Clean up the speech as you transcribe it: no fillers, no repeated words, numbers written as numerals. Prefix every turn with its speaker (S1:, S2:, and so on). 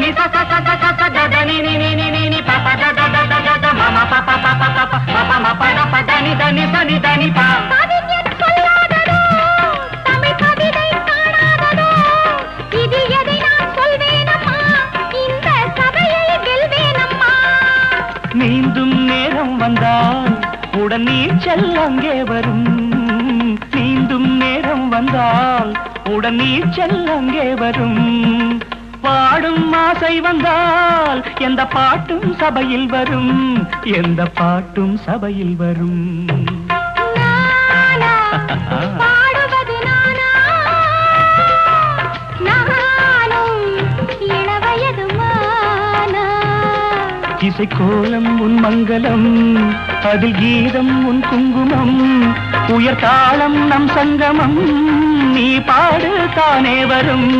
S1: ni sa sa sa sa sa da da ni ni ni ni ni pa pa da da da da da ma ma pa pa pa pa pa pa pa ma pa da pa da ni sa ni da ni pa கவிஞன் சொல்லாததோ தமிழ் கவிதை காணாததோ இதில் எதை நான் சொல்வேனம்மா இந்த சபையை வெல்வேனம்மா நீந்தும் நேரம் வந்தால் உடன் நீச்சல் அங்கே வரும் நீந்தும் நேரம் வந்தால் உடன் நீச்சல் அங்கே வரும் பாடும் ஆசை வந்தால் எந்த பாட்டும் சபையில் வரும் எந்த பாட்டும் சபையில் வரும் பாடுவது நானா நானும் இளவயது மானா இசைக்கோலம் உன் மங்களம் அதில் கீதம் உன் குங்குமம் உயர் தாளம் நம் சங்கமம் நீ பாடு தானே வரும்